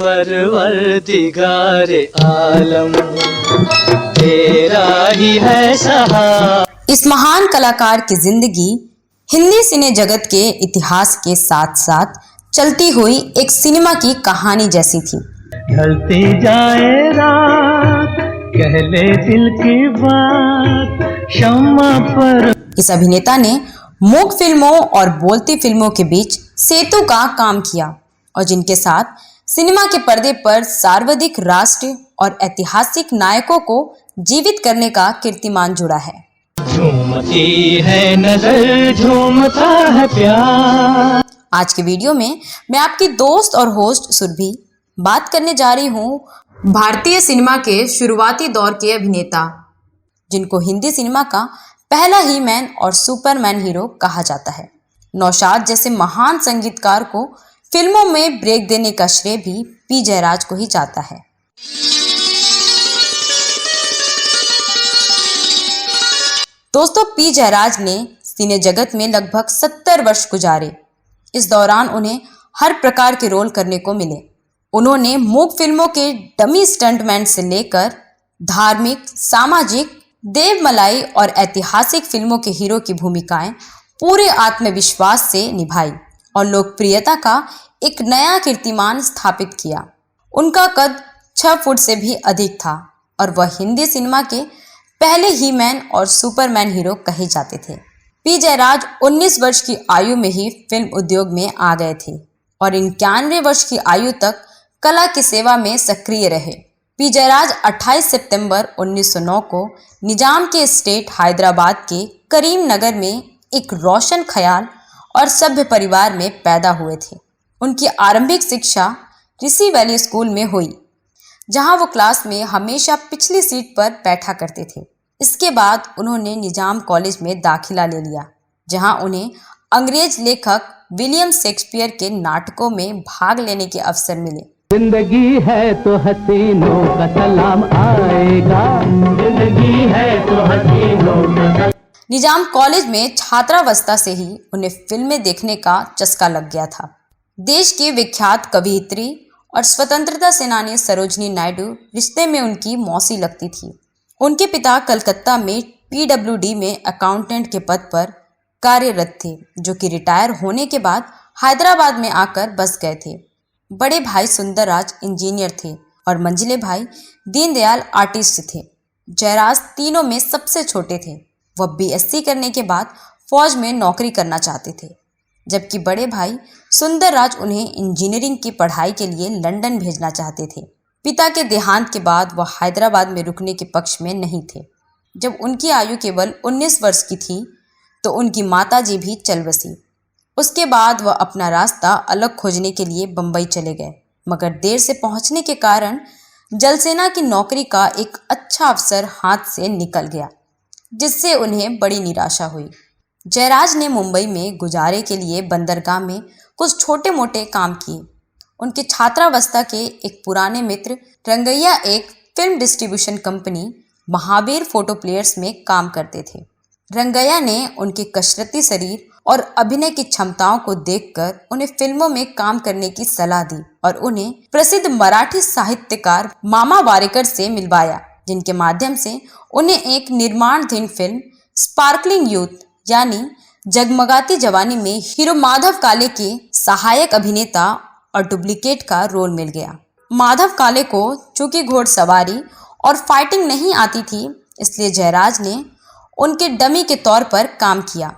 परवरदिगारे आलम तेरा ही है सहा। इस महान कलाकार की जिंदगी हिंदी सिने जगत के इतिहास के साथ साथ चलती हुई एक सिनेमा की कहानी जैसी थी। ढलती जाए रात कह ले दिल की बात शम्मा पर। इस अभिनेता ने मूक फिल्मों और बोलती फिल्मों के बीच सेतु का काम किया और जिनके साथ सिनेमा के पर्दे पर सर्वाधिक राष्ट्रीय और ऐतिहासिक नायकों को जीवित करने का कीर्तिमान जुड़ा है। झूमती है नजर झूमता है प्यार। आज के वीडियो में मैं आपकी दोस्त और होस्ट सुरभि बात करने जा रही हूँ भारतीय सिनेमा के शुरुआती दौर के अभिनेता जिनको हिंदी सिनेमा का पहला ही मैन और सुपरमैन हीरो कहा जाता है। नौशाद जैसे महान संगीतकार को फिल्मों में ब्रेक देने का श्रेय भी पी जयराज को ही जाता है। दोस्तों, पी जयराज ने सिने जगत में लगभग 70 वर्ष गुजारे। इस दौरान उन्हें हर प्रकार के रोल करने को मिले। उन्होंने मूक फिल्मों के डमी स्टंटमैन से लेकर धार्मिक, सामाजिक, देवमलाई और ऐतिहासिक फिल्मों के हीरो की भूमिकाएं पूरे आत्मविश्वास से निभाई और लोकप्रियता का एक नया कीर्तिमान स्थापित किया। उनका कद 6 फुट से भी अधिक था और वह हिंदी सिनेमा के पहले ही मैन और सुपरमैन हीरो कहे जाते थे। पी जयराज 19 वर्ष की आयु में ही फिल्म उद्योग में आ गए थे और 91 वर्ष की आयु तक कला की सेवा में सक्रिय रहे। पी जयराज 28 सितंबर 1909 को निजाम के स्टेट हैदराबाद के करीम नगर में एक रोशन ख्याल और सभ्य परिवार में पैदा हुए थे। उनकी आरंभिक शिक्षा ऋषि वैली स्कूल में हुई, जहां वो क्लास में हमेशा पिछली सीट पर बैठा करते थे। इसके बाद उन्होंने निजाम कॉलेज में दाखिला ले लिया, जहां उन्हें अंग्रेज लेखक विलियम शेक्सपियर के नाटकों में भाग लेने के अवसर मिले। जिंदगी है तो हसीनों का सलाम आएगा, जिंदगी है तो हसीनों का। निजाम कॉलेज में छात्रावस्था से ही उन्हें फिल्में देखने का चस्का लग गया था। देश की विख्यात कवयित्री और स्वतंत्रता सेनानी सरोजनी नायडू रिश्ते में उनकी मौसी लगती थी। उनके पिता कलकत्ता में PWD में अकाउंटेंट के पद पर कार्यरत थे, जो कि रिटायर होने के बाद हैदराबाद में आकर बस गए थे। बड़े भाई सुंदरराज इंजीनियर थे और मंझले भाई दीनदयाल आर्टिस्ट थे। जयराज तीनों में सबसे छोटे थे। वह BSc करने के बाद फौज में नौकरी करना चाहते थे, जबकि बड़े भाई सुंदरराज उन्हें इंजीनियरिंग की पढ़ाई के लिए लंदन भेजना चाहते थे। पिता के देहांत के बाद वह हैदराबाद में रुकने के पक्ष में नहीं थे। जब उनकी आयु केवल 19 वर्ष की थी तो उनकी माताजी भी चल बसी। उसके बाद वह अपना रास्ता अलग खोजने के लिए बंबई चले गए, मगर देर से पहुंचने के कारण जलसेना की नौकरी का एक अच्छा अवसर हाथ से निकल गया, जिससे उन्हें बड़ी निराशा हुई। जयराज ने मुंबई में गुजारे के लिए बंदरगाह में कुछ छोटे मोटे काम किए। उनके छात्रावस्था के एक पुराने मित्र रंगैया एक film distribution company Mahavir photo players में काम करते थे। रंगैया ने उनके कसरती शरीर और अभिनय की क्षमताओं को देखकर उन्हें फिल्मों में काम करने की सलाह दी और उन्हें प्रसिद्ध मराठी साहित्यकार मामा वारेकर से मिलवाया, जिनके माध्यम से उन्हें एक निर्माणाधीन फिल्म स्पार्कलिंग यूथ यानी जगमगाती जवानी में हीरो माधव काले के सहायक अभिनेता और डुप्लीकेट का रोल मिल गया। माधव काले को चूंकि घोड़सवारी और फाइटिंग नहीं आती थी, इसलिए जयराज ने उनके डमी के तौर पर काम किया।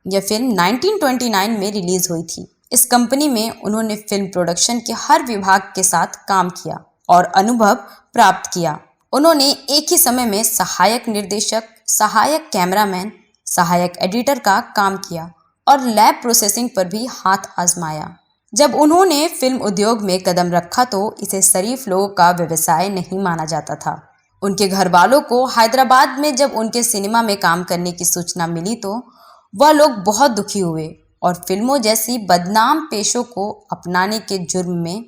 यह फिल्म 1929 में रिलीज हुई थी। इस कंपनी में उन्होंने फिल्म प्रोडक्शन के हर विभाग के साथ काम किया और अनुभव प्राप्त किया। उन्होंने एक ही समय में सहायक निर्देशक, सहायक कैमरामैन, सहायक एडिटर का काम किया और लैब प्रोसेसिंग पर भी हाथ आजमाया। जब उन्होंने फिल्म उद्योग में कदम रखा तो इसे शरीफ लोगों का व्यवसाय नहीं माना जाता था। उनके घर वालों को हैदराबाद में जब उनके सिनेमा में काम करने की सूचना मिली तो वह लोग बहुत दुखी हुए और फिल्मों जैसी बदनाम पेशों को अपनाने के जुर्म में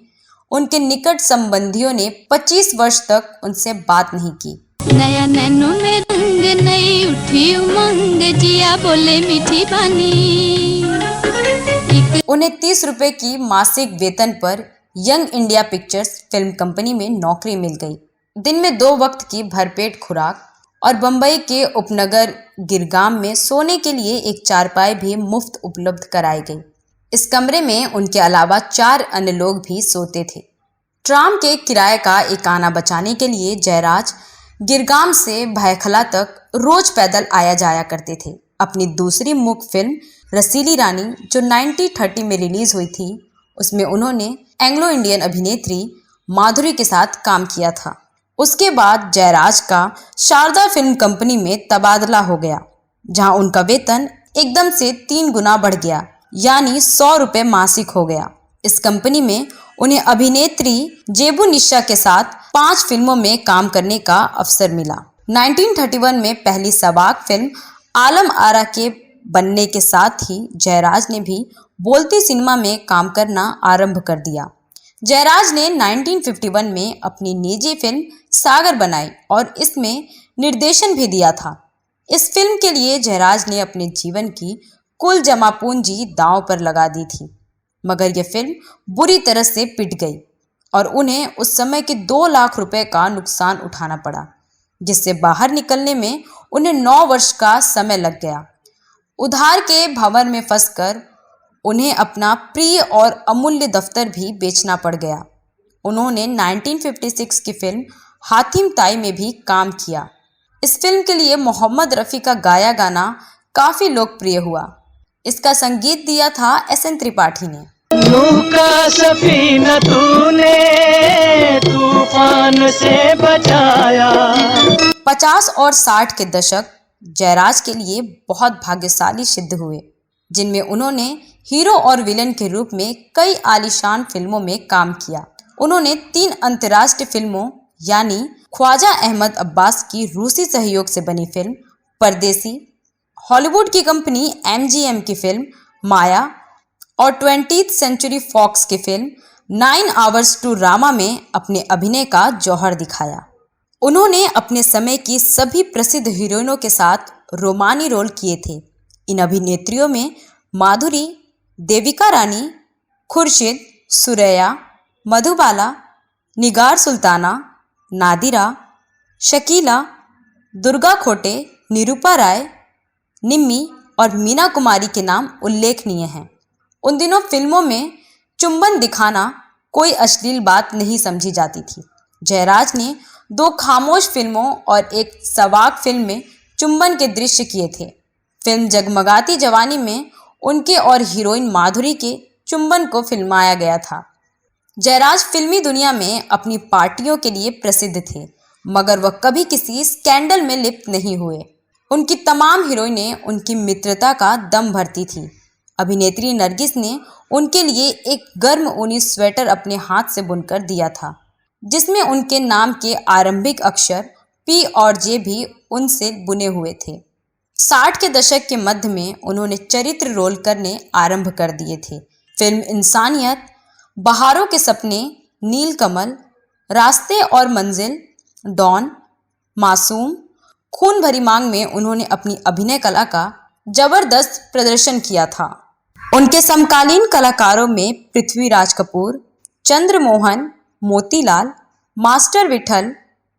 उनके निकट संबंधियों ने 25 वर्ष तक उनसे बात नहीं की। नया नैनो में रंग नई उठी उमंग जिया बोले मीठी बानी। उन्हें 30 रुपए की मासिक वेतन पर young India pictures film company में नौकरी मिल गई। दिन में 2 वक्त की भरपेट खुराक और बम्बई के उपनगर गिरगाम में सोने के लिए एक चारपाई भी मुफ्त उपलब्ध कराई गई। इस कमरे में उनके अलावा 4 अन्य लोग भी सोते थे। ट्राम के किराए का एक आना बचाने के लिए जयराज गिरगाम से भायखला तक रोज पैदल आया जाया करते थे। अपनी दूसरी मूक फिल्म रसीली रानी जो 1930 में रिलीज हुई थी, उसमें उन्होंने एंग्लो इंडियन अभिनेत्री माधुरी के साथ काम किया था। उसके बाद जयराज का शारदा फिल्म कंपनी में तबादला हो गया, जहां उनका वेतन एकदम से 3 गुना बढ़ गया, यानी 100 रुपये मासिक हो गया। इस कंपनी में उन्हें अभिनेत्री जेबू निशा के साथ 5 फिल्मों में काम करने का अवसर मिला। 1931 में पहली सबाक फिल्म आलम आरा के बनने के साथ ही जयराज ने भी बोलती सिनेमा में काम करना आरंभ कर दिया। जयराज ने 1951 में अपनी निजी फिल्म सागर बनाई और इसमें निर्देशन भी दिया था। इस फिल्म के लिए जयराज ने अपने जीवन की कुल जमा पूंजी दांव पर लगा दी थी, मगर यह फिल्म बुरी तरह से पिट गई और उन्हें उस समय के 2 लाख रुपए का नुकसान उठाना पड़ा, जिससे बाहर निकलने में उन्हें 9 वर्ष का समय लग गया। उधार के भंवर में फंसकर उन्हें अपना प्रिय और अमूल्य दफ्तर भी बेचना पड़ गया। उन्होंने 1956 की फिल्म हातिम ताई में भी काम किया। इस फिल्म के लिए मोहम्मद रफ़ी का गाया गाना काफ़ी लोकप्रिय हुआ। इसका संगीत दिया था एस.एन. त्रिपाठी ने। नूह का सफीना तूने तूफान से बचाया। 50 और 60 के दशक जयराज के लिए बहुत भाग्यशाली सिद्ध हुए, जिनमें उन्होंने हीरो और विलन के रूप में कई आलीशान फिल्मों में काम किया। उन्होंने 3 अंतर्राष्ट्रीय फिल्मों यानी ख्वाजा अहमद अब्बास की रूसी सहयोग से बनी फिल्म परदेसी, हॉलीवुड की कंपनी MGM की फिल्म माया और 20th सेंचुरी फॉक्स की फिल्म 9 आवर्स टू रामा में अपने अभिनय का जौहर दिखाया। उन्होंने अपने समय की सभी प्रसिद्ध हीरोइनों के साथ रोमानी रोल किए थे। इन अभिनेत्रियों में माधुरी, देविका रानी, खुर्शीद, सुरैया, मधुबाला, निगार सुल्ताना, नादिरा, शकीला, दुर्गा खोटे, निरूपा राय, निम्मी और मीना कुमारी के नाम उल्लेखनीय हैं। उन दिनों फिल्मों में चुंबन दिखाना कोई अश्लील बात नहीं समझी जाती थी। जयराज ने 2 खामोश फिल्मों और एक सवाक फिल्म में चुंबन के दृश्य किए थे। फिल्म जगमगाती जवानी में उनके और हीरोइन माधुरी के चुंबन को फिल्माया गया था। जयराज फिल्मी दुनिया में अपनी पार्टियों के लिए प्रसिद्ध थे, मगर वह कभी किसी स्कैंडल में लिप्त नहीं हुए। उनकी तमाम हीरोइनें उनकी मित्रता का दम भरती थी। अभिनेत्री नरगिस ने उनके लिए एक गर्म ऊनी स्वेटर अपने हाथ से बुनकर दिया था, जिसमें उनके नाम के आरंभिक अक्षर P और J भी उनसे बुने हुए थे। 60 के दशक के मध्य में उन्होंने चरित्र रोल करने आरंभ कर दिए थे। फिल्म इंसानियत, बहारों के सपने, नीलकमल, रास्ते और मंजिल, डॉन, मासूम, खून भरी मांग में उन्होंने अपनी अभिनय कला का जबरदस्त प्रदर्शन किया था। उनके समकालीन कलाकारों में पृथ्वीराज कपूर, चंद्रमोहन, मोतीलाल, मास्टर विठल,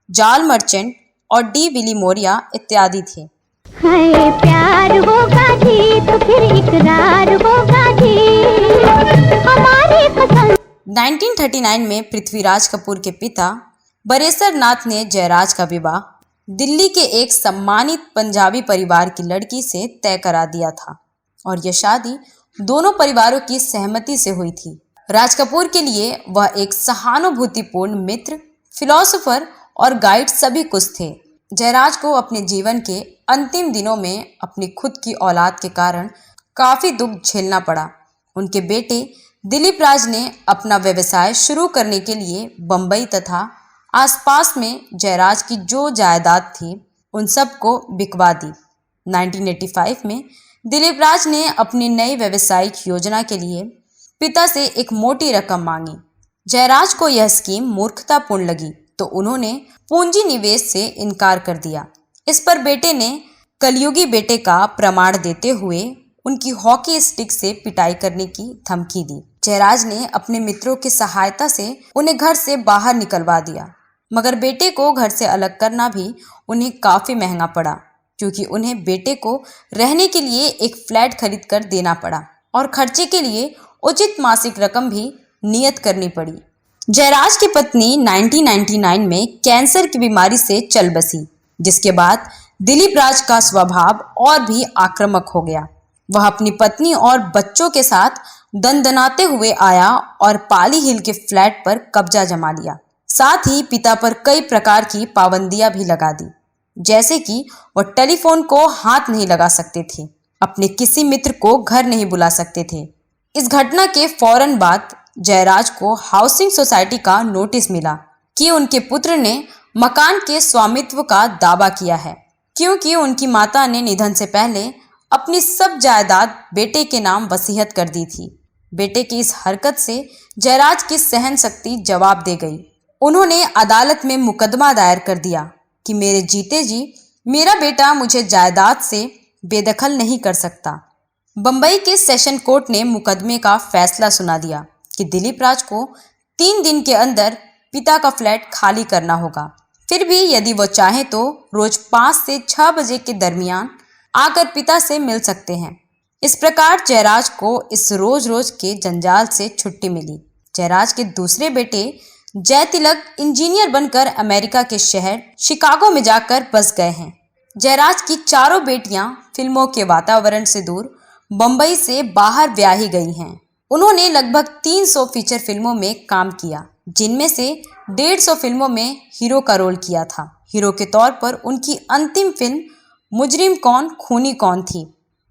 जाल मर्चेंट और डी विली मोरिया इत्यादि थे। है प्यार होगा जी तो फिर इकरार होगा जी हमारी पसंद। 1939 में पृथ्वीराज कपूर के पिता बरेसर नाथ ने जयराज का विवाह दिल्ली के एक सम्मानित पंजाबी परिवार की लड़की से तय करा दिया था और यह शादी दोनों परिवारों की सहमति से हुई थी। राज कपूर के लिए वह एक सहानुभूतिपूर्ण मित्र, फिलोसोफर और गाइड सभी कुछ थे। जयराज को अपने जीवन के अंतिम दिनों में अपनी खुद की औलाद के कारण काफ़ी दुख झेलना पड़ा। उनके बेटे दिलीप राज ने अपना व्यवसाय शुरू करने के लिए बम्बई तथा आसपास में जयराज की जो जायदाद थी उन सब को बिकवा दी। 1985 में दिलीप राज ने अपनी नई व्यावसायिक योजना के लिए पिता से एक मोटी रकम मांगी। जयराज को यह स्कीम मूर्खतापूर्ण लगी तो उन्होंने पूंजी निवेश से इनकार कर दिया। इस पर बेटे ने कलयुगी बेटे का प्रमाण देते हुए उनकी हॉकी स्टिक से पिटाई करने की धमकी दी। जयराज ने अपने मित्रों की सहायता से उन्हें घर से बाहर निकलवा दिया, मगर बेटे को घर से अलग करना भी उन्हें काफी महंगा पड़ा, क्योंकि उन्हें बेटे को रहने के लिए एक फ्लैट खरीद कर देना पड़ा और खर्चे के लिए उचित मासिक रकम भी नियत करनी पड़ी। जयराज की पत्नी 1999 में कैंसर की बीमारी से चल बसी, जिसके बाद दिलीप राज का स्वभाव और भी आक्रामक हो गया। वह अपनी पत्नी और बच्चों के साथ दनदनाते हुए आया और पाली हिल के फ्लैट पर कब्जा जमा लिया। साथ ही पिता पर कई प्रकार की पाबंदियां भी लगा दी, जैसे कि वह टेलीफोन को हाथ नहीं लगा सकते थे, अपने किसी मित्र को घर नहीं बुला सकते थे। इस घटना के फौरन बाद जयराज को हाउसिंग सोसाइटी का नोटिस मिला कि उनके पुत्र ने मकान के स्वामित्व का दावा किया है, क्योंकि उनकी माता ने निधन से पहले अपनी सब जायदाद बेटे के नाम वसीयत कर दी थी। बेटे की इस हरकत से जयराज की सहन शक्ति जवाब दे गई। उन्होंने अदालत में मुकदमा दायर कर दिया कि मेरे जीते जी मेरा बेटा मुझे जायदाद से बेदखल नहीं कर सकता। बंबई के सेशन कोर्ट ने मुकदमे का फैसला सुना दिया कि दिलीप राज को 3 दिन के अंदर पिता का फ्लैट खाली करना होगा। फिर भी यदि वो चाहे तो रोज 5 से 6 बजे के दरमियान आकर पिता से मिल सकते हैं। इस प्रकार जयराज को इस रोज रोज के जंजाल से छुट्टी मिली। जयराज के दूसरे बेटे जय तिलक इंजीनियर बनकर अमेरिका के शहर शिकागो में जाकर बस गए हैं। जयराज की चारों बेटियां फिल्मों के वातावरण से दूर बंबई से बाहर ब्याही गई हैं। उन्होंने लगभग 300 फीचर फिल्मों में काम किया, जिनमें से 150 फिल्मों में हीरो का रोल किया था। हीरो के तौर पर उनकी अंतिम फिल्म मुजरिम कौन खूनी कौन थी।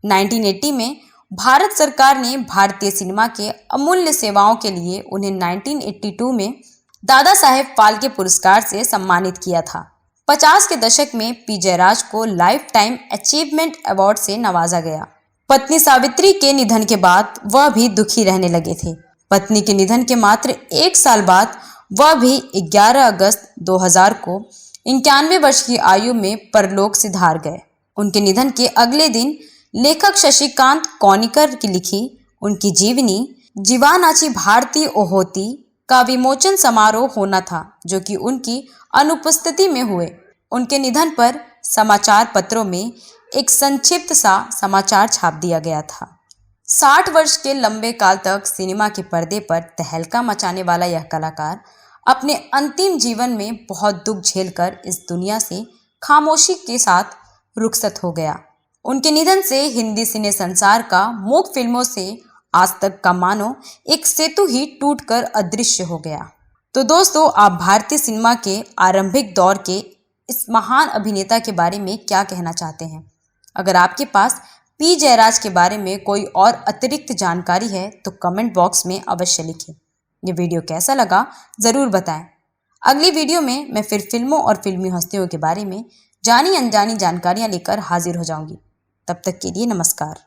1980 में भारत सरकार ने भारतीय सिनेमा के अमूल्य सेवाओं के लिए उन्हें 1982 में दादा साहेब फाल्के पुरस्कार से सम्मानित किया था। 50 के दशक में पी जयराज को लाइफ टाइम अचीवमेंट अवार्ड से नवाजा गया। पत्नी सावित्री के निधन के बाद वह भी दुखी रहने लगे थे। पत्नी के निधन के मात्र 1 साल बाद वह भी 11 अगस्त 2000 को 91 वर्ष की आयु में परलोक सिधार गए। उनके निधन के अगले दिन लेखक शशिकांत कौनिकर की लिखी उनकी जीवनी जीवानाची भारती ओहोती का विमोचन समारोह होना था, जो कि उनकी अनुपस्थिति में हुए। उनके निधन पर समाचार पत्रों में एक संक्षिप्त सा समाचार छाप दिया गया था। 60 वर्ष के लंबे काल तक सिनेमा के पर्दे पर तहलका मचाने वाला यह कलाकार अपने अंतिम जीवन में बहुत दुख झेलकर इस दुनिया से खामोशी के साथ रुखसत हो गया। उनके निधन से हिंदी सिने संसार का मूक फिल्मों से आज तक का मानो एक सेतु ही टूटकर अदृश्य हो गया। तो दोस्तों, आप भारतीय सिनेमा के आरंभिक दौर के इस महान अभिनेता के बारे में क्या कहना चाहते हैं? अगर आपके पास पी जयराज के बारे में कोई और अतिरिक्त जानकारी है तो कमेंट बॉक्स में अवश्य लिखें। ये वीडियो कैसा लगा ज़रूर बताएं। अगली वीडियो में मैं फिर फिल्मों और फिल्मी हस्तियों के बारे में जानी अनजानी जानकारियां लेकर हाजिर हो जाऊंगी। तब तक के लिए नमस्कार।